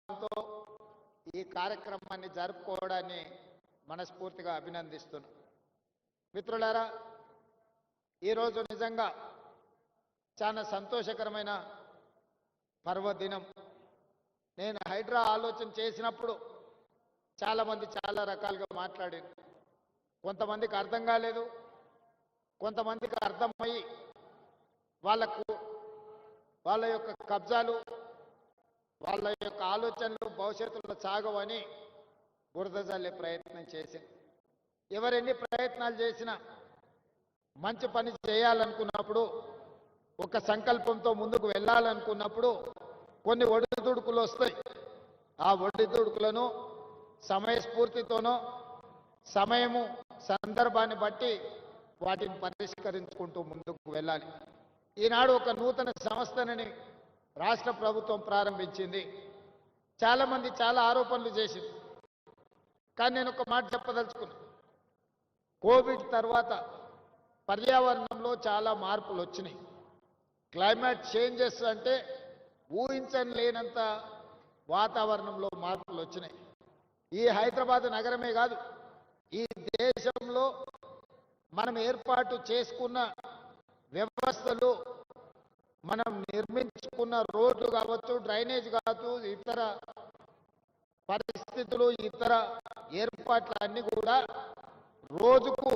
మనోభావంతో ఈ కార్యక్రమాన్ని జరుపుకోవడాన్ని మనస్ఫూర్తిగా అభినందిస్తున్నాను. మిత్రులారా, ఈరోజు నిజంగా చాలా సంతోషకరమైన పర్వదినం. నేను హైడ్రా ఆలోచన చేసినప్పుడు చాలామంది చాలా రకాలుగా మాట్లాడారు. కొంతమందికి అర్థం కాలేదు, కొంతమందికి అర్థమయ్యి వాళ్ళ యొక్క కబ్జాలు, వాళ్ళ యొక్క ఆలోచనలు భవిష్యత్తులో సాగవని బురద జల్లే ప్రయత్నం చేసింది. ఎవరెన్ని ప్రయత్నాలు చేసినా మంచి పని చేయాలనుకున్నప్పుడు, ఒక సంకల్పంతో ముందుకు వెళ్ళాలనుకున్నప్పుడు కొన్ని ఒడిదుడుకులు వస్తాయి. ఆ ఒడిదుడుకులను సమయస్ఫూర్తితోనో సమయము సందర్భాన్ని బట్టి వాటిని పరిష్కరించుకుంటూ ముందుకు వెళ్ళాలి. ఈనాడు ఒక నూతన సంస్థని రాష్ట్ర ప్రభుత్వం ప్రారంభించింది. చాలామంది చాలా ఆరోపణలు చేసింది. కానీ నేను ఒక మాట చెప్పదలుచుకున్నా. కోవిడ్ తర్వాత పర్యావరణంలో చాలా మార్పులు వచ్చినాయి. క్లైమేట్ చేంజెస్ అంటే ఊహించని లేనంత వాతావరణంలో మార్పులు వచ్చినాయి. ఈ హైదరాబాద్ నగరమే కాదు, ఈ దేశంలో మనం ఏర్పాటు చేసుకున్న వ్యవస్థలు, మనం నిర్మించుకున్న రోడ్లు కావచ్చు, డ్రైనేజ్ కావచ్చు, ఇతర పరిస్థితులు, ఇతర ఏర్పాట్లు అన్నీ కూడా రోజుకు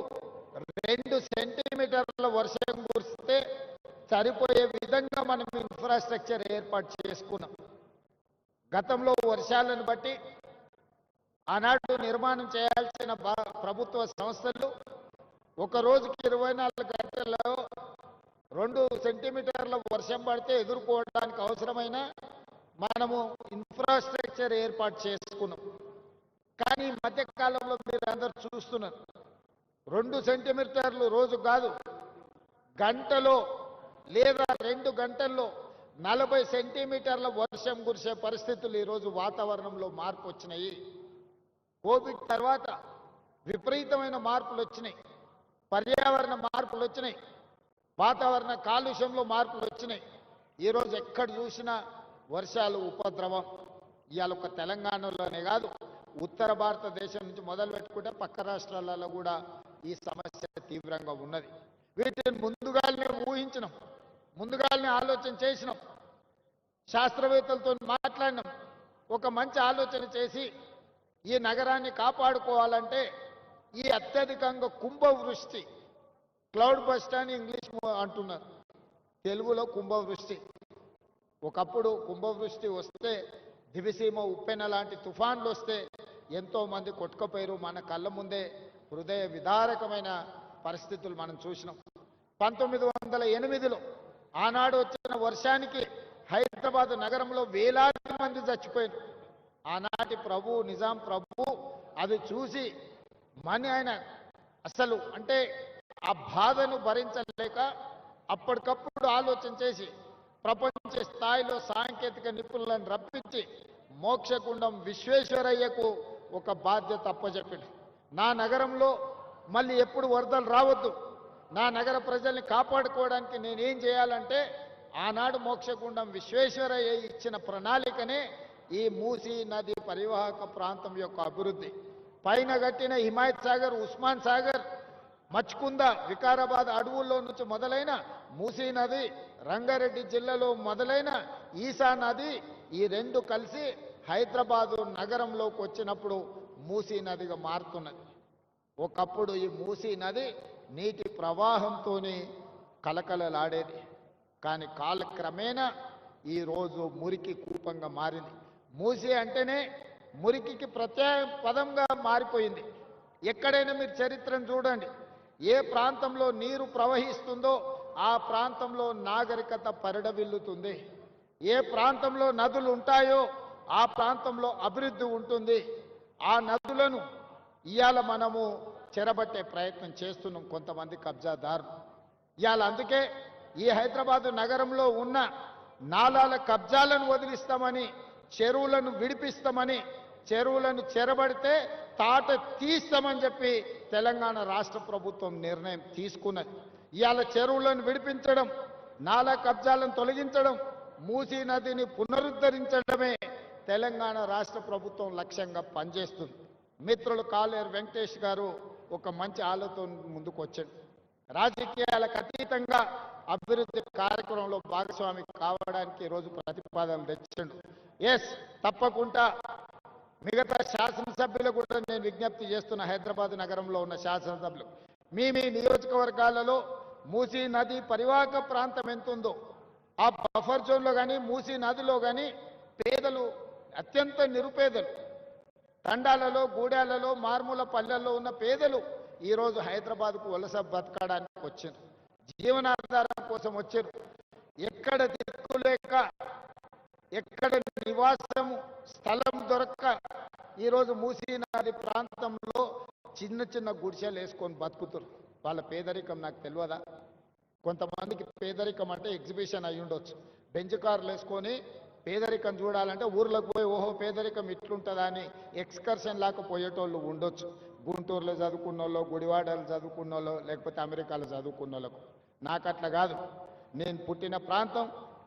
2 సెంటీమీటర్ల వర్షం కురిస్తే సరిపోయే విధంగా మనం ఇన్ఫ్రాస్ట్రక్చర్ ఏర్పాటు చేసుకున్నాం. గతంలో వర్షాలను బట్టి ఆనాడు నిర్మాణం చేయాల్సిన ప్రభుత్వ సంస్థలు ఒక రోజుకి 24 గంటల్లో 2 సెంటీమీటర్ల వర్షం పడితే ఎదుర్కోవడానికి అవసరమైన మనము ఇన్ఫ్రాస్ట్రక్చర్ ఏర్పాటు చేసుకున్నాం. కానీ ఈ మధ్యకాలంలో మీరు అందరూ చూస్తున్నారు, 2 సెంటీమీటర్లు రోజు కాదు, గంటలో లేదా 2 గంటల్లో 40 సెంటీమీటర్ల వర్షం కురిసే పరిస్థితులు ఈరోజు వాతావరణంలో మార్పు వచ్చినాయి. కోవిడ్ తర్వాత విపరీతమైన మార్పులు వచ్చినాయి, పర్యావరణ మార్పులు వచ్చినాయి, వాతావరణ కాలుష్యంలో మార్పులు వచ్చినాయి. ఈరోజు ఎక్కడ చూసినా వర్షాలు ఉపద్రవం. ఇవాళ ఒక తెలంగాణలోనే కాదు, ఉత్తర భారతదేశం నుంచి మొదలు పెట్టుకుంటే పక్క రాష్ట్రాలలో కూడా ఈ సమస్య తీవ్రంగా ఉన్నది. వీటిని ముందుగానే ఊహించినాం, ముందుగానే ఆలోచన చేసినాం, శాస్త్రవేత్తలతో మాట్లాడినాం. ఒక మంచి ఆలోచన చేసి ఈ నగరాన్ని కాపాడుకోవాలంటే ఈ అత్యధికంగా కుంభవృష్టి, క్లౌడ్ బస్ట్ అని ఇంగ్లీష్ అంటున్నారు, తెలుగులో కుంభవృష్టి. ఒకప్పుడు కుంభవృష్టి వస్తే, దివిసీమ ఉప్పెన లాంటి తుఫాన్లు వస్తే ఎంతో మంది కొట్టుకుపోయారు. మన కళ్ళ ముందే హృదయ విదారకమైన పరిస్థితులు మనం చూసినాం. 1908లో ఆనాడు వచ్చిన వర్షానికి హైదరాబాద్ నగరంలో వేలాది మంది చచ్చిపోయారు. ఆనాటి ప్రభు, నిజాం ప్రభు అది చూసి ఆయన అసలు అంటే ఆ బాధను భరించలేక అప్పటికప్పుడు ఆలోచన చేసి ప్రపంచ స్థాయిలో సాంకేతిక నిపుణులను రప్పించి మోక్షగుండం విశ్వేశ్వరయ్యకు ఒక బాధ్యత అప్పచెప్పాడు. నా నగరంలో మళ్ళీ ఎప్పుడు వరదలు రావద్దు, నా నగర ప్రజల్ని కాపాడుకోవడానికి నేనేం చేయాలంటే ఆనాడు మోక్షగుండం విశ్వేశ్వరయ్య ఇచ్చిన ప్రణాళికనే ఈ మూసీ నది పరివాహక ప్రాంతం యొక్క అభివృద్ధి. పైన కట్టిన హిమాయత్ సాగర్, ఉస్మాన్ సాగర్, మచ్కుంద, వికారాబాద్ అడవుల్లో నుంచి మొదలైన మూసీ నది, రంగారెడ్డి జిల్లాలో మొదలైన ఈసా నది, ఈ 2 కలిసి హైదరాబాదు నగరంలోకి వచ్చినప్పుడు మూసీ నదిగా మారుతున్నది. ఒకప్పుడు ఈ మూసీ నది నీటి ప్రవాహంతోనే కలకలలాడేది. కానీ కాలక్రమేణా ఈరోజు మురికి కూపంగా మారింది. మూసీ అంటేనే మురికికి ప్రత్యేక పదంగా మారిపోయింది. ఎక్కడైనా మీరు చరిత్రను చూడండి, ఏ ప్రాంతంలో నీరు ప్రవహిస్తుందో ఆ ప్రాంతంలో నాగరికత పరిడవిల్లుతుంది. ఏ ప్రాంతంలో నదులు ఉంటాయో ఆ ప్రాంతంలో అభివృద్ధి ఉంటుంది. ఆ నదులను ఇవాళ మనము చెరబట్టే ప్రయత్నం చేస్తున్నాం కొంతమంది కబ్జాదారులు. ఇవాళ అందుకే ఈ హైదరాబాదు నగరంలో ఉన్న నాలాల కబ్జాలను వదిలిస్తామని, చెరువులను విడిపిస్తామని, చెరువులను చెరబడితే తాట తీస్తామని చెప్పి తెలంగాణ రాష్ట్ర ప్రభుత్వం నిర్ణయం తీసుకున్నది. ఇవాళ చెరువులను విడిపించడం, నాలా కబ్జాలను తొలగించడం, మూసీ నదిని పునరుద్ధరించడమే తెలంగాణ రాష్ట్ర ప్రభుత్వం లక్ష్యంగా పనిచేస్తుంది. మిత్రులు కాలేరు వెంకటేష్ గారు ఒక మంచి ఆలోచన ముందుకు వచ్చాడు. రాజకీయాలకు అతీతంగా అభివృద్ధి కార్యక్రమంలో భాగస్వామి కావడానికి ఈరోజు ప్రతిపాదనలు తెచ్చిండు. ఎస్, తప్పకుండా మిగతా శాసనసభ్యులు కూడా నేను విజ్ఞప్తి చేస్తున్న హైదరాబాద్ నగరంలో ఉన్న శాసనసభ్యులు, మీ నియోజకవర్గాలలో మూసీ నది పరివాహక ప్రాంతం ఎంత ఉందో ఆ బఫర్ జోన్లో కానీ మూసీ నదిలో కానీ పేదలు, అత్యంత నిరుపేదలు, తండాలలో, గూడాలలో, మారుమూల పల్లెల్లో ఉన్న పేదలు ఈరోజు హైదరాబాద్కు వలస బతకడానికి వచ్చారు, జీవనాధారం కోసం వచ్చారు. ఎక్కడ దిక్కులేక, ఎక్కడ నివాసము స్థలం దొరక్క ఈరోజు మూసీ నది ప్రాంతంలో చిన్న చిన్న గుడిసెలు వేసుకొని బతుకుతారు. వాళ్ళ పేదరికం నాకు తెలియదా? కొంతమందికి పేదరికం అంటే ఎగ్జిబిషన్ అయి ఉండొచ్చు. బెంచ్ కార్లు వేసుకొని పేదరికం చూడాలంటే ఊర్లోకి పోయి ఓహో పేదరికం ఇట్లుంటుందా అని ఎక్స్కర్షన్ లాగా పోయేటోళ్ళు ఉండొచ్చు. గుంటూరులో చదువుకున్న వాళ్ళు, గుడివాడలు చదువుకున్న వాళ్ళు, లేకపోతే అమెరికాలో చదువుకున్న వాళ్ళకు. నాకు అట్లా కాదు. నేను పుట్టిన ప్రాంతం,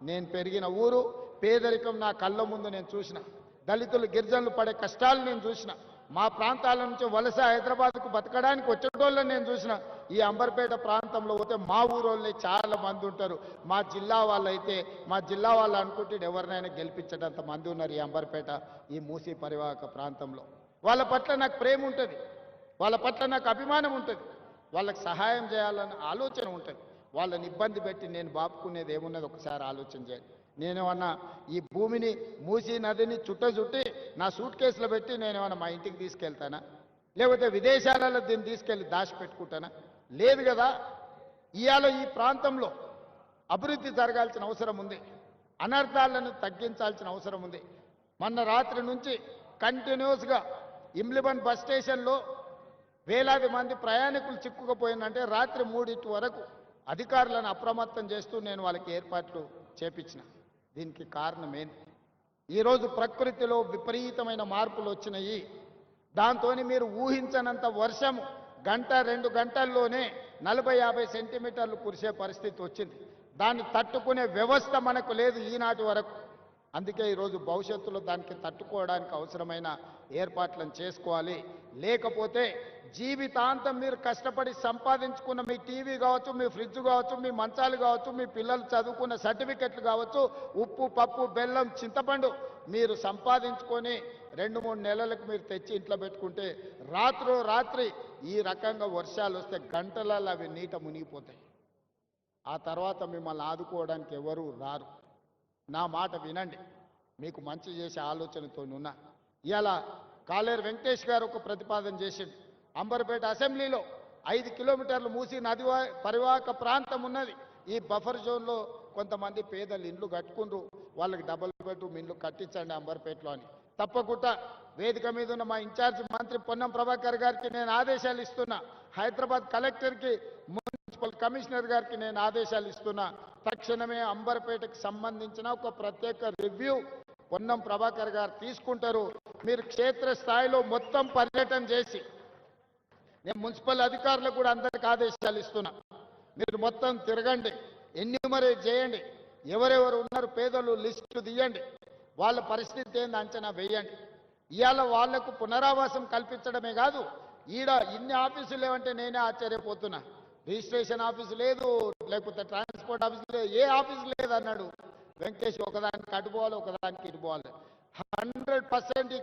నేను పెరిగిన ఊరు, పేదరికం నా కళ్ళ ముందు నేను చూసిన, దళితులు గిరిజనులు పడే కష్టాలు నేను చూసిన, మా ప్రాంతాల నుంచి వలస హైదరాబాద్కు బతకడానికి వచ్చేటోళ్ళని నేను చూసిన. ఈ అంబర్పేట ప్రాంతంలో పోతే మా ఊరోళ్ళే చాలా మంది ఉంటారు. మా జిల్లా వాళ్ళైతే, మా జిల్లా వాళ్ళు అనుకుంటే ఎవరినైనా గెలిపించేటంత మంది ఉన్నారు ఈ అంబర్పేట, ఈ మూసీ పరివాహక ప్రాంతంలో. వాళ్ళ పట్ల నాకు ప్రేమ ఉంటుంది, వాళ్ళ పట్ల నాకు అభిమానం ఉంటుంది, వాళ్ళకి సహాయం చేయాలన్న ఆలోచన ఉంటుంది. వాళ్ళని ఇబ్బంది పెట్టి నేను బాపుకునేది ఏమున్నది ఒకసారి ఆలోచన చేయాలి. నేనేమన్నా ఈ భూమిని, మూసీ నదిని చుట్టి నా సూట్ కేసులో పెట్టి నేనేమన్నా మా ఇంటికి తీసుకెళ్తానా? లేకపోతే విదేశాలలో దీన్ని తీసుకెళ్ళి దాచిపెట్టుకుంటానా? లేదు కదా. ఇవాళ ఈ ప్రాంతంలో అభివృద్ధి జరగాల్సిన అవసరం ఉంది, అనర్థాలను తగ్గించాల్సిన అవసరం ఉంది. మొన్న రాత్రి నుంచి కంటిన్యూస్గా ఇమ్లిబన్ బస్ స్టేషన్లో వేలాది మంది ప్రయాణికులు చిక్కుకుపోయిందంటే రాత్రి 3 వరకు అధికారులను అప్రమత్తం చేస్తూ నేను వాళ్ళకి ఏర్పాట్లు చేపించిన. దీనికి కారణం ఏంటి? ఈరోజు ప్రకృతిలో విపరీతమైన మార్పులు వచ్చినాయి. దాంతో మీరు ఊహించనంత వర్షము గంట 2 గంటల్లోనే 40-50 సెంటీమీటర్లు కురిసే పరిస్థితి వచ్చింది. దాన్ని తట్టుకునే వ్యవస్థ మనకు లేదు ఈనాటి వరకు. అందుకే ఈరోజు భవిష్యత్తులో దానికి తట్టుకోవడానికి అవసరమైన ఏర్పాట్లను చేసుకోవాలి. లేకపోతే జీవితాంతం మీరు కష్టపడి సంపాదించుకున్న మీ టీవీ కావచ్చు, మీ ఫ్రిడ్జ్ కావచ్చు, మీ మంచాలు కావచ్చు, మీ పిల్లలు చదువుకున్న సర్టిఫికెట్లు కావచ్చు, ఉప్పు, పప్పు, బెల్లం, చింతపండు మీరు సంపాదించుకొని 2-3 నెలలకు మీరు తెచ్చి ఇంట్లో పెట్టుకుంటే రాత్రి ఈ రకంగా వర్షాలు వస్తే గంటలలో అవి నీట మునిగిపోతాయి. ఆ తర్వాత మిమ్మల్ని ఆదుకోవడానికి ఎవరూ రారు. నా మాట వినండి, మీకు మంచి చేసే ఆలోచనతో ఉన్నా. ఇవాళ కాలేరు వెంకటేష్ గారు ఒక ప్రతిపాదన చేసిండు. అంబర్పేట అసెంబ్లీలో 5 కిలోమీటర్లు మూసీ నది పరివాహక ప్రాంతం ఉన్నది. ఈ బఫర్ జోన్లో కొంతమంది పేదలు ఇండ్లు కట్టుకుండ్రు, వాళ్ళకి డబుల్ బెడ్రూమ్ ఇండ్లు కట్టించండి అంబర్పేటలో అని. తప్పకుండా వేదిక మీద ఉన్న మా ఇన్ఛార్జ్ మంత్రి పొన్నం ప్రభాకర్ గారికి నేను ఆదేశాలు ఇస్తున్నా, హైదరాబాద్ కలెక్టర్కి, మున్సిపల్ కమిషనర్ గారికి నేను ఆదేశాలు ఇస్తున్నా. తక్షణమే అంబర్పేటకు సంబంధించిన ఒక ప్రత్యేక రివ్యూ పొన్నం ప్రభాకర్ గారు తీసుకుంటారు. మీరు క్షేత్రస్థాయిలో మొత్తం పర్యటన చేసి, నేను మున్సిపల్ అధికారులకు కూడా అందరికి ఆదేశాలు ఇస్తున్నా, మీరు మొత్తం తిరగండి, ఎన్యూమరేట్ చేయండి, ఎవరెవరు ఉన్నారు పేదలు లిస్టు తీయండి, వాళ్ళ పరిస్థితి ఏంది అంచనా వేయండి. ఇవాళ వాళ్లకు పునరావాసం కల్పించడమే కాదు, ఈడ ఇన్ని ఆఫీసులు లేవంటే నేనే ఆశ్చర్యపోతున్నా. రిజిస్ట్రేషన్ ఆఫీసు లేదు, లేకపోతే ట్రాన్స్పోర్ట్ ఆఫీసు లేదు, ఏ ఆఫీసు లేదు అన్నాడు వెంకటేష్. ఒకదానికి అటు పోవాలి, ఒకదానికి ఇటు పోవాలి. 100%